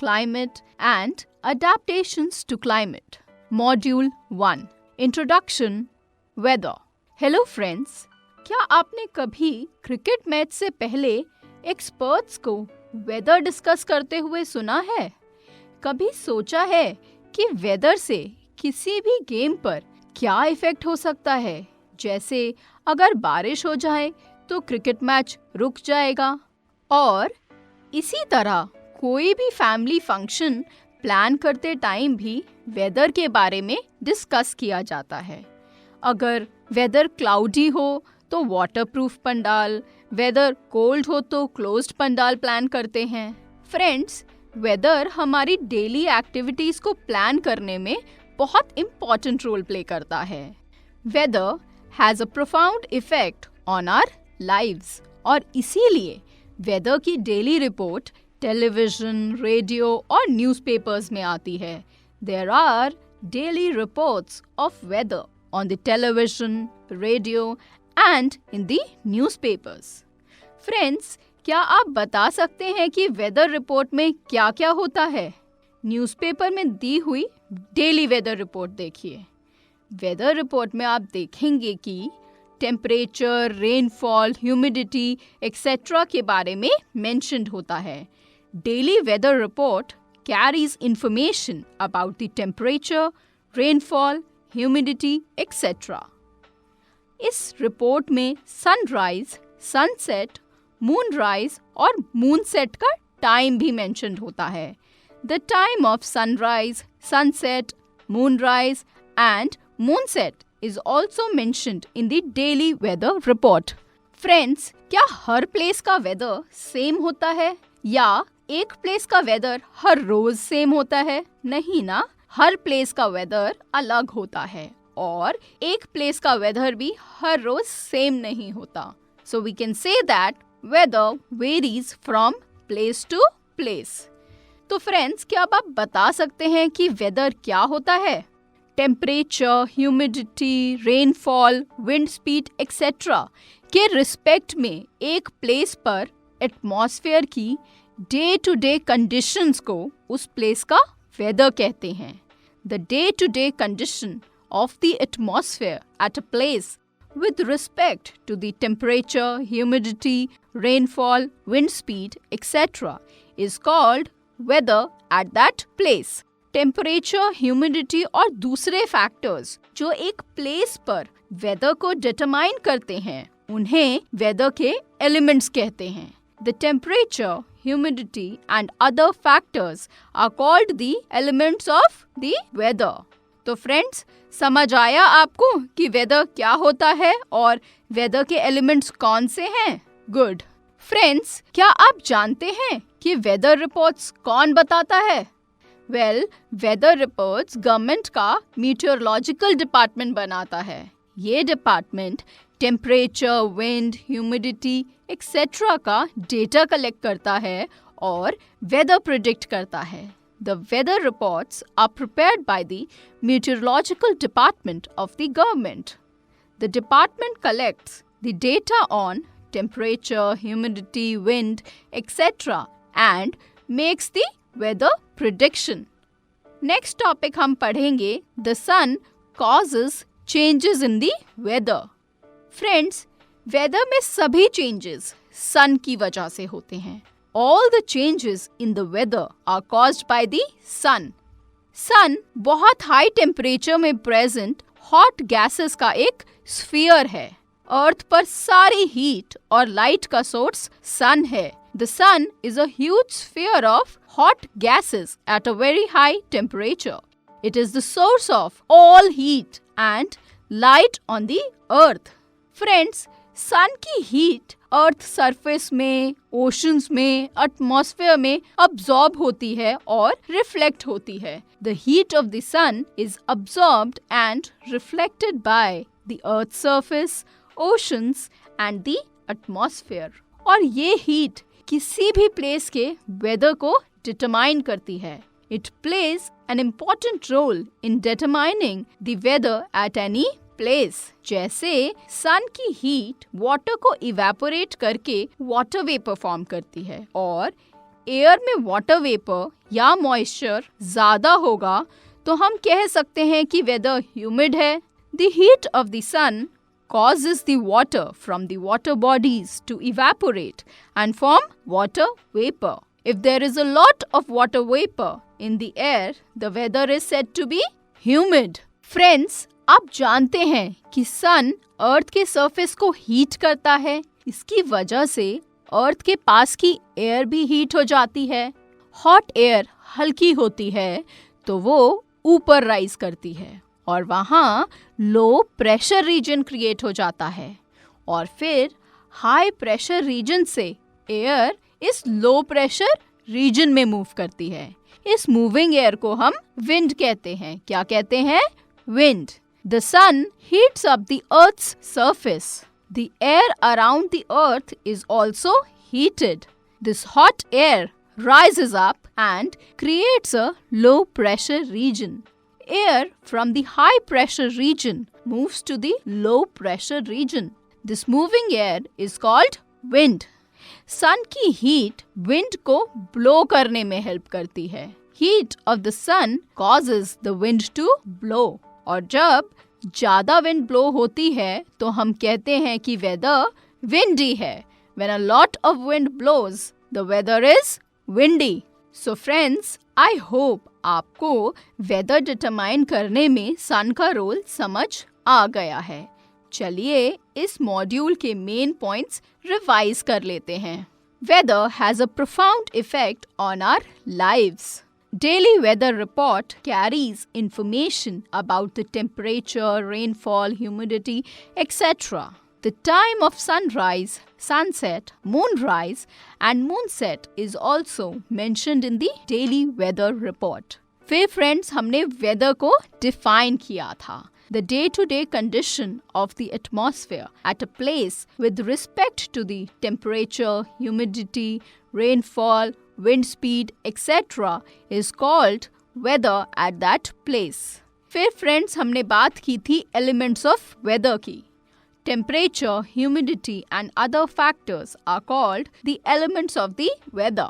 climate and adaptations to climate. Module 1. Introduction. Weather. Hello friends. क्या आपने कभी cricket match से पहले एक्सपर्ट्स को वेदर डिस्कस करते हुए सुना है? कभी सोचा है कि वेदर से किसी भी गेम पर क्या इफेक्ट हो सकता है? जैसे अगर बारिश हो जाए तो क्रिकेट मैच रुक जाएगा, और इसी तरह कोई भी फैमिली फंक्शन प्लान करते टाइम भी वेदर के बारे में डिस्कस किया जाता है। अगर वेदर क्लाउडी हो तो वाटरप्रूफ पंडाल, वेदर कोल्ड हो तो क्लोज्ड पंडाल प्लान करते हैं। फ्रेंड्स, वेदर हमारी डेली एक्टिविटीज को प्लान करने में बहुत इम्पोर्टेंट रोल प्ले करता है। Weather has a profound effect on our lives, और इसीलिए वेदर की डेली रिपोर्ट टेलीविजन, रेडियो और न्यूज़पेपर्स में आती है। There are daily reports of weather on the television, radio and in the newspapers. Friends, क्या आप बता सकते हैं कि वेदर रिपोर्ट में क्या क्या होता है? न्यूज़पेपर में दी हुई डेली वेदर रिपोर्ट देखिए। वेदर रिपोर्ट में आप देखेंगे कि टेम्परेचर, रेनफॉल, ह्यूमिडिटी एक्सेट्रा के बारे में मेंशन्ड होता है। Daily weather report carries information about the temperature, rainfall, humidity, etc. इस रिपोर्ट में सनराइज, सनसेट, मूनराइज और मूनसेट का टाइम भी मेंशन्ड होता है। The time of sunrise, sunset, moonrise and moonset is also mentioned in the daily weather report. Friends, क्या हर place का weather same होता है या एक प्लेस का वेदर हर रोज सेम होता है? नहीं ना, हर प्लेस का वेदर अलग होता है और एक प्लेस का वेदर भी हर रोज सेम नहीं होता। So we can say that weather varies from place to place. तो फ्रेंड्स, क्या आप बता सकते हैं कि वेदर क्या होता है? Temperature, humidity, rainfall, wind speed etcetera के रिस्पेक्ट में एक प्लेस पर एटमॉस्फेयर की डे टू डे कंडीशंस को उस प्लेस का वेदर कहते हैं। The day to day condition of the atmosphere at a place with respect to the temperature, humidity, rainfall, wind speed, etc. is called weather at that place. Temperature, humidity और दूसरे factors जो एक place पर weather को determine करते हैं, उन्हें weather के एलिमेंट्स कहते हैं। The temperature, humidity and other factors are called the elements of the weather. तो फ्रेंड्स, समझ आया आपको कि वेदर क्या होता है और वेदर के एलिमेंट्स कौन से हैं? गुड। फ्रेंड्स, क्या आप जानते हैं कि वेदर रिपोर्ट्स कौन बताता है? वेल, वेदर रिपोर्ट्स गवर्नमेंट का मीटियोरोलॉजिकल डिपार्टमेंट बनाता है। ये department temperature, wind, humidity etcetera का डेटा कलेक्ट करता है और वेदर प्रिडिक्ट करता है। The weather reports are prepared by the meteorological department of the government. The department collects the data on temperature, humidity, wind, etc. and makes the weather prediction. Next topic हम पढ़ेंगे The sun causes changes in the weather. Friends, weather में सभी changes sun की वजह से होते हैं। All the changes in the weather are caused by the sun. Sun बहुत हाई टेम्परेचर में प्रेजेंट हॉट गैसेस का एक स्फीयर है। अर्थ पर सारी हीट और लाइट का सोर्स सन है। The sun is a huge sphere of hot gases at a very high temperature. It is the source of all heat and light on the earth. Friends, sun की heat earth surface में, oceans में, atmosphere में अब्सॉर्ब होती है और reflect होती है। The heat of the sun is absorbed and reflected by the earth surface, oceans and the atmosphere. और ये हीट किसी भी प्लेस के वेदर को डिटरमाइन करती है। It plays an important role in determining the weather at any place. जैसे sun की हीट वाटर को इवेपोरेट करके वाटर वेपर फॉर्म करती है और एयर में वाटर वेपर या मॉइस्चर ज़्यादा होगा तो हम कह सकते हैं कि वेदर ह्यूमिड है। The heat of the sun causes the water from the water bodies to evaporate and form water vapor. If there is a lot of water vapor in the air, the weather is said to be humid. Friends, आप जानते हैं कि सन अर्थ के surface को heat करता है। इसकी वजह से अर्थ के पास की एयर भी हीट हो जाती है। हॉट एयर हल्की होती है तो वो ऊपर राइज करती है और वहाँ लो प्रेशर रीजन क्रिएट हो जाता है और फिर हाई प्रेशर रीजन से एयर इस लो प्रेशर रीजन में मूव करती है। इस मूविंग एयर को हम विंड कहते हैं। क्या कहते हैं? Wind. The sun heats up the earth's surface. The air around the earth is also heated. This hot air rises up and creates a low pressure region. Air from the high pressure region moves to the low pressure region. This moving air is called wind. Sun की heat wind को blow करने में help करती है. Heat of the sun causes the wind to blow. और जब ज़्यादा wind blow होती है तो हम कहते हैं कि weather windy है. When a lot of wind blows, the weather is windy. So friends, I hope आपको वेदर डिटरमाइन करने में सन का रोल समझ आ गया है। चलिए इस मॉड्यूल के मेन पॉइंट्स रिवाइज कर लेते हैं। Weather has a profound effect on our lives. Daily weather report carries information about the temperature, rainfall, humidity, etc. The time of sunrise, sunset, moonrise and moonset is also mentioned in the daily weather report. फिर friends हमने weather को define किया था। The day-to-day condition of the atmosphere at a place with respect to the temperature, humidity, rainfall, wind speed, etc. is called weather at that place. फिर friends हमने बात की थी elements of weather की। Temperature, humidity and other factors are called the elements of the weather.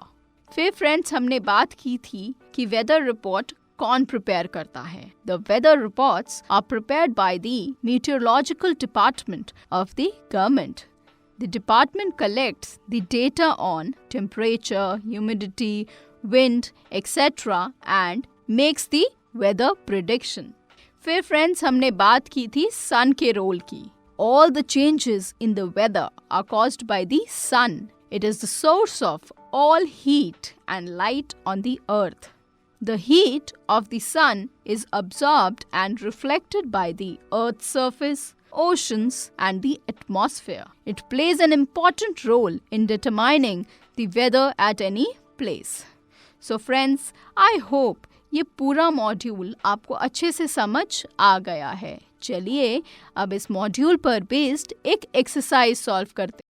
फिर friends हमने बात की थी कि weather report कौन प्रिपेयर करता है। The weather reports are prepared by the meteorological department of the government. The department collects the data on temperature, humidity, wind, etc. and makes the weather prediction. फिर friends हमने बात की थी सन के role की। All the changes in the weather are caused by the sun. It is the source of all heat and light on the earth. The heat of the sun is absorbed and reflected by the earth's surface, oceans and the atmosphere. It plays an important role in determining the weather at any place. So friends, I hope ये पूरा module आपको अच्छे से समझ आ गया है। चलिए अब इस मॉड्यूल पर बेस्ड एक एक्सरसाइज सॉल्व करते हैं।